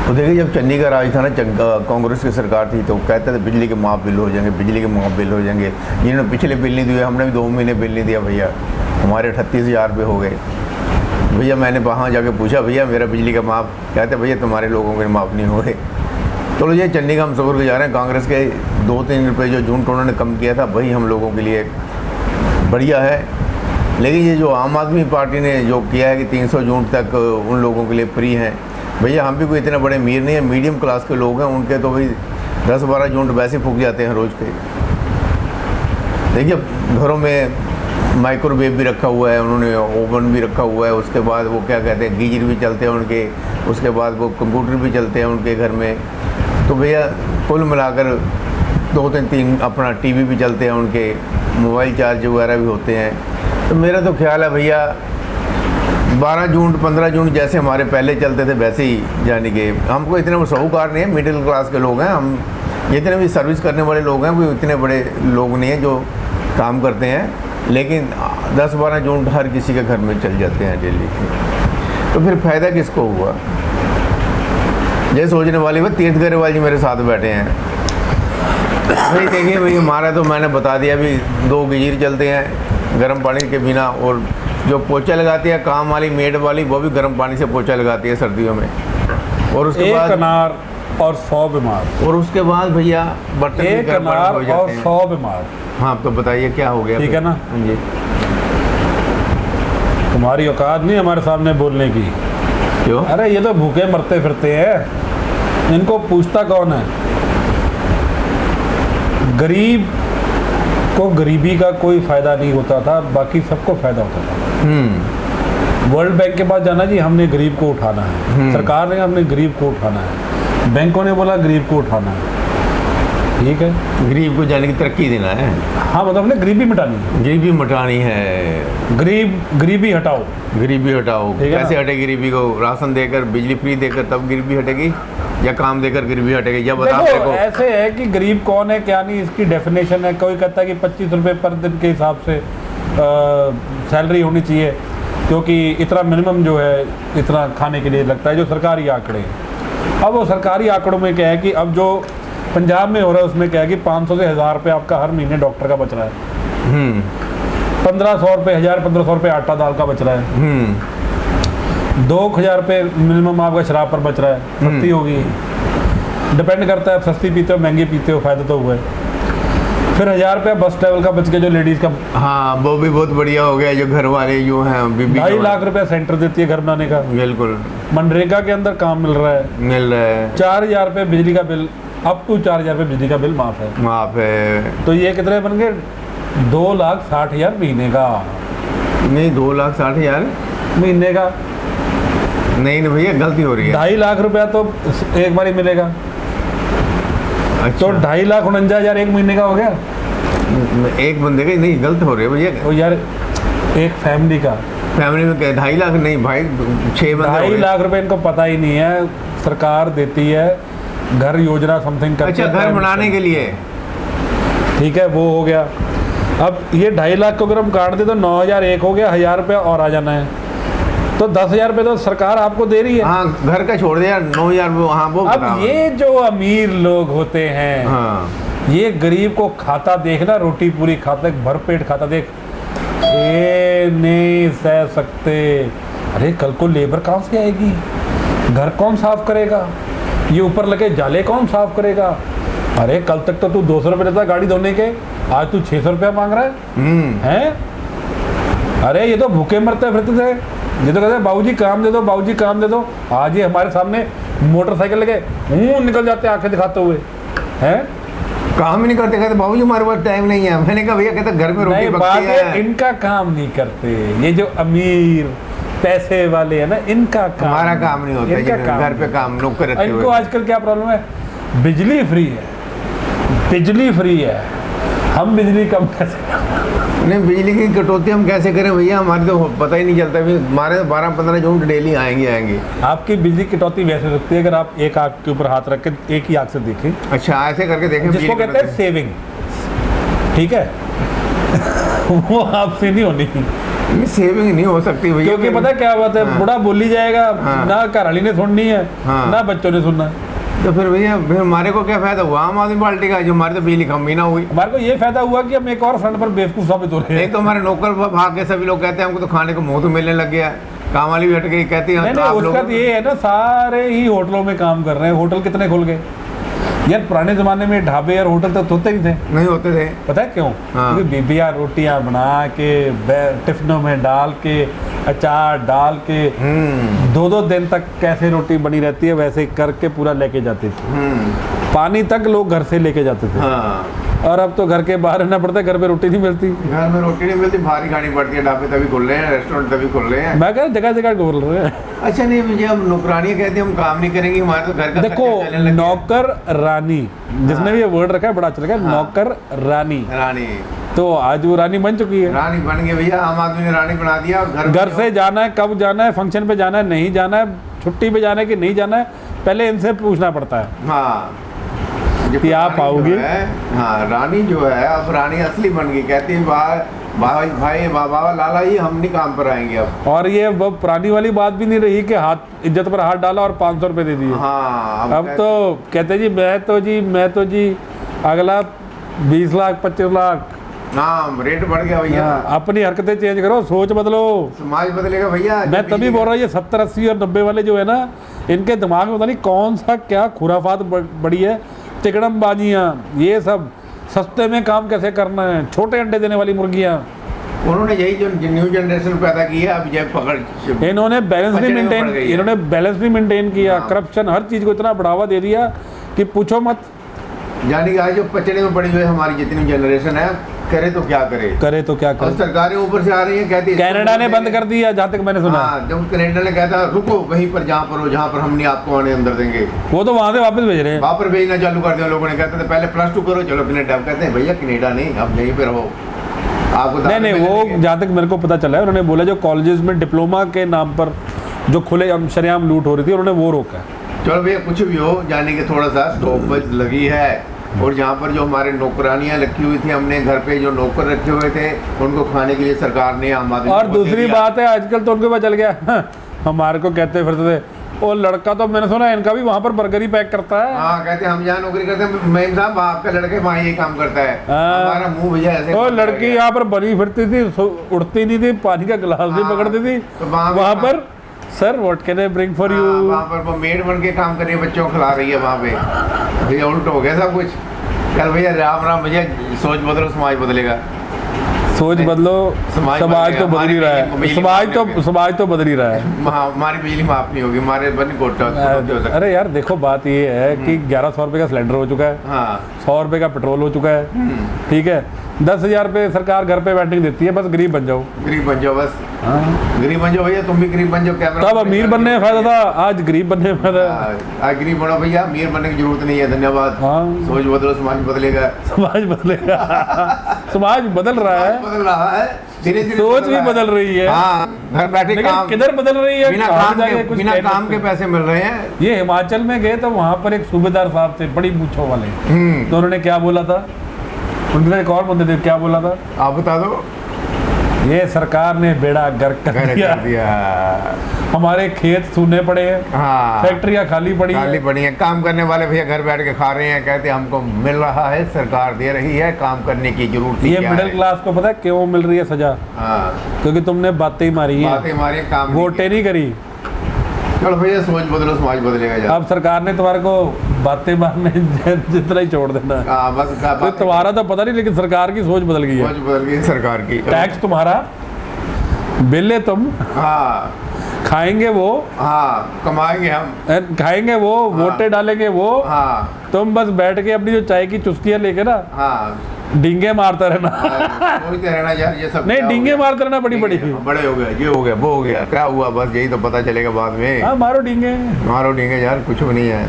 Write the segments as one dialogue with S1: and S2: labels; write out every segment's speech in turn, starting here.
S1: तो देखिए, जब चन्नी का राज था ना, कांग्रेस की सरकार थी, तो कहते थे बिजली के माफ बिल हो जाएंगे, बिजली के माफ बिल हो जाएंगे। जिन्होंने पिछले बिल नहीं दिए, हमने भी 2 महीने बिल नहीं दिया भैया, हमारे 38,000 रुपये हो गए भैया। मैंने वहाँ जाके पूछा, भैया मेरा बिजली का माफ, कहते भैया तुम्हारे लोगों के माफ़ नहीं हो गए। तो ये चन्नी का हम शुक्रगुजार हैं, कांग्रेस के 2-3 रुपये जो जून उन्होंने कम किया था, वही हम लोगों के लिए बढ़िया है। लेकिन ये जो आम आदमी पार्टी ने जो किया है कि 300 जून तक उन लोगों के लिए फ्री हैं, भैया हम भी कोई इतने बड़े अमीर नहीं है, मीडियम क्लास के लोग हैं, उनके तो भाई 10-12 यूनिट वैसे फूक जाते हैं रोज़ के। देखिए, घरों में माइक्रोवेव भी रखा हुआ है उन्होंने, ओवन भी रखा हुआ है, उसके बाद वो क्या कहते हैं गीजर भी चलते हैं उनके, उसके बाद वो कंप्यूटर भी चलते हैं उनके घर में। तो भैया कुल मिलाकर 2-3 अपना टीवी भी चलते हैं उनके, मोबाइल चार्ज वगैरह भी होते हैं। तो मेरा तो ख्याल है भैया 12 जून 15 जून जैसे हमारे पहले चलते थे वैसे ही, यानी कि हमको इतने साहूकार नहीं है, मिडिल क्लास के लोग हैं हम, जितने भी सर्विस करने वाले लोग हैं कोई इतने बड़े लोग नहीं हैं जो काम करते हैं, लेकिन 10-12 जून हर किसी के घर में चल जाते हैं डेली के। तो फिर फ़ायदा किसको हुआ? ये सोचने वाली बात, तीर्थ गरेवाल जी मेरे साथ बैठे हैं भाई। देखिए भाई, हमारा तो मैंने बता दिया भी 2 गीजर चलते हैं गर्म पानी के बिना, और जो पोछा लगाती है काम वाली मेड वाली, वो भी गर्म पानी से पोछा लगाती है सर्दियों में। और उसके बाद
S2: अनार और 100 बीमार,
S1: और उसके बाद भैया बर्तन भी गर्म पानी हो जाते हैं।
S2: 100 बीमार।
S1: हाँ, तो बताइए क्या हो गया?
S2: ठीक है ना
S1: जी,
S2: तुम्हारी औकात नहीं हमारे सामने बोलने की।
S1: क्यों?
S2: अरे ये तो भूखे मरते फिरते हैं, इनको पूछता कौन है? गरीब को गरीबी का कोई फायदा नहीं होता था, बाकी सबको फायदा होता था। वर्ल्ड बैंक के पास जाना जी, हमने गरीब को उठाना है, सरकार ने हमने गरीब को उठाना है, बैंकों ने बोला गरीब को उठाना है। ठीक है,
S1: गरीब को जाने की तरक्की देना है।
S2: हाँ, मतलब हमने गरीबी मिटानी है।
S1: गरीबी मिटानी है,
S2: गरीबी हटाओ,
S1: गरीबी हटाओ। कैसे हटेगी गरीबी को? राशन देकर, बिजली फ्री देकर तब गरीबी हटेगी, या काम देकर गरीबी हटेगी? या बताओ।
S2: देखो, ऐसे है कि गरीब कौन है क्या नहीं, इसकी डेफिनेशन है। कोई कहता है कि 25 रुपये पर दिन के हिसाब से सैलरी होनी चाहिए, क्योंकि इतना मिनिमम जो है इतना खाने के लिए लगता है, जो सरकारी आंकड़े। अब वो सरकारी आंकड़ों में क्या है कि अब जो पंजाब में हो रहा है उसमें क्या है कि 500 से 1000 रुपये आपका हर महीने डॉक्टर का बच रहा है, 1500 रुपये 1000-1500 रुपये आटा दाल का बच रहा है, 2000 रुपये मिनिमम आपका शराब पर बच रहा है। सस्ती होगी, डिपेंड करता है सस्ती पीते हो महंगी पीते हो, फायदा तो हुआ है। फिर 1000 रुपया बस ट्रैवल का बच गया जो लेडीज़ का।
S1: हाँ, वो भी बहुत बढ़िया हो गया। जो घर वाले जो हैं,
S2: 2.5 लाख रुपया सेंटर देती है घर बनाने का।
S1: बिल्कुल,
S2: मनरेगा के अंदर काम मिल रहा
S1: है।
S2: 4000 रुपये बिजली का बिल, अप टू 4000 रुपये बिजली का बिल माफ है। तो ये कितने बन गए? 2,60,000 महीने का।
S1: नहीं, 2,60,000
S2: महीने का
S1: नहीं भैया, गलती हो रही है।
S2: 2.5 लाख रुपया तो एक बार ही मिलेगा।
S1: अच्छा,
S2: तो 2,49,000 एक महीने का हो गया
S1: एक बंदे का। नहीं, गलत हो रही है भैया।
S2: तो यार एक फैमिली का,
S1: फैमिली में क्या 2.5 लाख? नहीं भाई, 6 बंदे।
S2: 2.5 लाख रुपए इनको पता ही नहीं है। सरकार देती है घर योजना समथिंग करके।
S1: अच्छा, घर बनाने के लिए।
S2: ठीक है, वो हो गया। अब ये 2.5 लाख को अगर हम काट दे तो 9,000 एक हो गया, 1,000 रुपया और आ जाना है। तो 10,000 रुपये तो सरकार आपको दे रही है।
S1: हाँ, घर का छोड़ दिया 9,000। हाँ, वो
S2: अब ये जो अमीर लोग होते हैं,
S1: हाँ,
S2: ये गरीब को खाता देखना, रोटी पूरी खाता, भरपेट खाता देख, ये नहीं सह सकते। अरे कल को लेबर कहाँ से आएगी? घर कौन साफ करेगा? ये ऊपर लगे जाले कौन साफ करेगा? अरे कल तक तो तू 200 रुपये देता गाड़ी धोने के, आज तू 600 रुपया मांग रहा है? अरे ये तो भूखे मरते फिरते थे, ये तो कहते बाबूजी काम दे दो, बाबूजी काम दे दो। आज ये हमारे सामने मोटरसाइकिल लगे निकल जाते आंखें दिखाते हुए हैं,
S1: काम ही नहीं करते। कहते बाबूजी हमारे पास टाइम नहीं है। मैंने कहा भैया, कहते घर में रोटी पकती है।
S2: इनका काम नहीं करते, ये जो अमीर पैसे वाले है ना, इनका काम,
S1: हमारा काम नहीं होता। घर पे काम लोग करते हैं।
S2: इनको आजकल क्या प्रॉब्लम है? बिजली फ्री है, बिजली फ्री है, हम बिजली कम कैसे?
S1: नहीं, बिजली की कटौती हम कैसे करें भैया? हमारे तो पता ही नहीं चलता। हमारे 12-15 यूनिट डेली आएंगे।
S2: आपकी बिजली कटौती वैसे सकती है अगर आप एक आँख के ऊपर हाथ रख के एक ही आँख से देखें।
S1: अच्छा, ऐसे करके देखें,
S2: जिसको कहते हैं सेविंग। ठीक है वो आपसे नहीं होनी,
S1: ये सेविंग नहीं हो सकती भैया,
S2: क्योंकि पता है क्या बात है,
S1: हाँ।
S2: बुढ़ा बोली जाएगा,
S1: हाँ।
S2: ना घरवाली ने सुननी है,
S1: हाँ।
S2: ना बच्चों ने सुनना है।
S1: तो फिर भैया फिर हमारे को क्या फायदा हुआ आम आदमी पार्टी का, जो हमारे तो बिजली कम ही ना हुई।
S2: हमारे को ये फायदा हुआ कि हम एक और फ्रंट पर बेवकूफ साबित हो रहे हैं।
S1: एक तो हमारे नौकर भाग के सभी लोग कहते हैं हमको तो खाने को मुंह तो मिलने लग गया, काम वाली भी हट गई, कहती है
S2: नहीं
S1: तो
S2: नहीं,
S1: आप
S2: उसका
S1: लोग
S2: तो ये है ना, सारे ही होटलों में काम कर रहे हैं। होटल कितने खुल गए यार, पुराने जमाने में ढाबे और होटल तो होते ही थे।
S1: नहीं होते थे।
S2: पता है क्यों?
S1: हाँ।
S2: क्योंकि बीबियाँ रोटियां बना के टिफिनों में डाल के, अचार डाल के, 2-2 दिन तक कैसे रोटी बनी रहती है वैसे करके पूरा लेके जाते थे। पानी तक लोग घर से लेके जाते थे।
S1: हाँ।
S2: और अब तो घर के बाहर रहना पड़ता है, घर पे रोटी नहीं मिलती।
S1: घर में रोटी नहीं मिलती, भारी खानी पड़ती है, ढाबे तभी खुल रहे हैं, रेस्टोरेंट तभी खुल रहे हैं।
S2: मैं कह जगह जगह बोल रहे हैं।
S1: अच्छा नहीं भैया, हम नौकरानी कहते हैं हम काम नहीं करेंगे, हमारे तो घर का
S2: देखो,
S1: खर्चा चलने लग गया।
S2: नौकर रानी, जिसने भी ये वर्ड रखा है बड़ा अच्छा लगा,
S1: हाँ।
S2: नौकर रानी।
S1: रानी,
S2: तो आज वो रानी बन चुकी है।
S1: रानी बन गई भैया, आम आदमी ने रानी बना दिया। और
S2: घर से जाना है, कब जाना है, फंक्शन पे जाना है, नहीं जाना है, छुट्टी पे जाना है कि नहीं जाना है, पहले इनसे पूछना पड़ता है।
S1: हाँ
S2: कि आप
S1: रानी जो
S2: आओगे?
S1: है, हाँ रानी जो है अब रानी असली बन गई, कहती है भाई बाबा लाला जी हम नहीं काम पर आएंगे अब।
S2: और ये वो पुरानी वाली बात भी नहीं रही कि हाथ इज्जत पर हाथ डाला और 500 रुपये दे दिए।
S1: हाँ
S2: अब तो कहते मैं तो जी अगला 20 लाख 25 लाख।
S1: हाँ रेट बढ़ गया भैया।
S2: अपनी हरकतें चेंज करो, सोच बदलो।
S1: समाज बदलेगा भैया।
S2: मैं तभी बोल रहा हूँ, ये 70 80 और 90 वाले जो है ना, इनके दिमाग में पता नहीं कौन सा क्या खुराफात बड़ी है, तिकड़मबाजियाँ, ये सब सस्ते में काम कैसे करना है, छोटे अंडे देने वाली मुर्गियाँ।
S1: उन्होंने यही जो न्यू जनरेशन पैदा की है, अब जब पकड़
S2: इन्होंने बैलेंस भी
S1: पचड़े में
S2: मेंटेन
S1: पड़ गई है।
S2: इन्होंने बैलेंस भी मेंटेन किया,
S1: हाँ।
S2: करप्शन हर चीज़ को इतना बढ़ावा दे दिया कि पूछो मत।
S1: यानी कि आज जो पचड़े में पड़ी हुई है हमारी जितनी जनरेशन है, करे तो क्या करे,
S2: करे तो क्या
S1: और
S2: करे।
S1: सरकारें ऊपर से आ रही है, कहती है
S2: कनाडा ने बंद कर दिया, जहाँ तक मैंने सुना।
S1: हाँ, जब कनाडा ने कहता रुको वहीं पर जहाँ पर हो, जहाँ पर हम नहीं आपको आने अंदर देंगे,
S2: वो तो वहाँ से वापस भेज रहे हैं।
S1: वहाँ पर भेजना चालू कर दिया लोगों ने। कहते थे पहले +2 करो, चलो कनाडा। कहते हैं भैया कनाडा नहीं, अब यहीं पे रहो, आपको
S2: नहीं नहीं, वो जहाँ तक मेरे को पता चला है, उन्होंने बोला जो कॉलेजेस में डिप्लोमा के नाम पर जो खुले शरेआम लूट हो रही थी, उन्होंने वो रोका है।
S1: चलो भैया कुछ भी हो, जाने के थोड़ा सा स्टॉपेज लगी है। और जहाँ पर जो हमारे नौकरानियाँ रखी हुई थी, हमने घर पे जो नौकर रखे हुए थे, उनको खाने के लिए सरकार ने आम आदमी
S2: और
S1: को दे
S2: दूसरी
S1: दिया।
S2: बात है, आजकल तो उनके पास चल गया हमारे को कहते फिरते थे, वो लड़का तो मैंने सुना इनका भी वहाँ पर बर्गर ही पैक करता है।
S1: हाँ कहते हैं हम जहाँ नौकरी करते हैं, मैं साहब आपका लड़के वहाँ ये काम करता है।
S2: हाँ।
S1: हमारा मुंह भैया ऐसे
S2: वो लड़की यहाँ पर बनी फिरती थी, उठती नहीं थी, पानी का गिलास भी
S1: हाँ,
S2: पकड़ती थी।
S1: तो वहाँ
S2: वहाँ पर sir what can I bring for you.
S1: वहाँ पर वो मेड बन के काम कर रही है, बच्चों को खिला रही है वहाँ पे। भैया उल्ट हो गया सब कुछ। कल भैया राम राम भैया, सोच बदलो समाज बदलेगा।
S2: सोच बदलो,
S1: समाज
S2: समाज तो
S1: बदलेगा,
S2: बदल ही रहा है,
S1: हमारी
S2: समाज तो बदल ही रहा है।
S1: हमारी बिजली माफ नहीं होगी, हमारे बन कोटा हो सकता।
S2: अरे यार देखो, बात ये है कि 1100 रुपये का सिलेंडर हो चुका है,
S1: हाँ
S2: 100 रुपये का पेट्रोल हो चुका है, ठीक है, 10,000 रुपये सरकार घर पे बैठने देती है, बस गरीब बन जाओ।
S1: गरीब बन जाओ बस, गरीब बन जाओ भैया, तुम भी गरीब बन जाओ। कैमरा
S2: तब अमीर बनने में फायदा था, आज गरीब बनने में फायदा है।
S1: आज गरीब बनो भैया, अमीर बनने की जरूरत नहीं है। धन्यवाद।
S2: हाँ।
S1: सोच बदलो, समाज बदलेगा।
S2: समाज बदलेगा समाज बदल रहा है,
S1: बदल रहा है, धीरे धीरे
S2: सोच भी बदल रही है।
S1: हाँ, घर बैठे
S2: लेकिन
S1: काम,
S2: किधर बदल रही है,
S1: बिना
S2: कहाँ
S1: काम
S2: जाके
S1: के,
S2: कुछ
S1: बिना
S2: कह नहीं
S1: काम के
S2: सकते।
S1: पैसे मिल रहे हैं।
S2: ये हिमाचल में गए तो वहाँ पर एक सूबेदार साहब थे, बड़ी मूंछों वाले, तो उन्होंने क्या बोला था, उनके एक और बंदे थे, क्या बोला था,
S1: आप बता दो।
S2: ये सरकार ने बेड़ा गर्क कर
S1: घर
S2: दिया,
S1: कर दिया।
S2: हमारे खेत सूने पड़े हैं,
S1: हाँ,
S2: फैक्ट्रियाँ खाली पड़ी
S1: खाली
S2: हैं।
S1: पड़ी है। काम करने वाले भैया घर बैठ के खा रहे हैं, कहते हैं हमको मिल रहा है, सरकार दे रही है, काम करने की जरूरत
S2: ये
S1: क्या
S2: मिडिल
S1: है।
S2: क्लास को पता है क्यों मिल रही है सजा?
S1: हाँ,
S2: क्योंकि तुमने बातें ही मारी हैं,
S1: बातें हमारे काम नहीं
S2: वोटें नहीं करी।
S1: की। चलो भैया सोच बदलो, समाज बदलेगा यार।
S2: अब सरकार ने तुम्हारे को बातें मारने जितना ही छोड़ देना है।
S1: हाँ बस
S2: तो तुम्हारा तो पता नहीं, लेकिन सरकार की सोच बदल गई है।
S1: सोच बदल गई सरकार की।
S2: टैक्स तुम्हारा, बिल्ले तुम,
S1: हाँ
S2: खाएंगे वो,
S1: हाँ, कमाएंगे हम।
S2: खाएंगे वो, वोटें डालेंगे वो,
S1: हाँ
S2: तुम बस बैठ के अपनी जो चाय की चुस्कियां लेके ना
S1: हाँ,
S2: डींगे मारता रहना।
S1: सोचते रहना यार ये सब
S2: नहीं,
S1: क्या हो
S2: डींगे
S1: गया?
S2: मारते रहना, बड़ी बड़ी।
S1: बड़े हो गए, ये हो गया, वो हो गया, क्या हुआ, बस यही तो पता चलेगा बाद में।
S2: हाँ, मारो डींगे।
S1: मारो डींगे यार, कुछ भी नहीं है।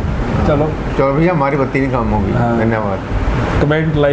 S2: चलो,
S1: चलो भैया, हमारी बत्ती नहीं काम होगी।
S2: हाँ।
S1: धन्यवाद।
S2: Comment like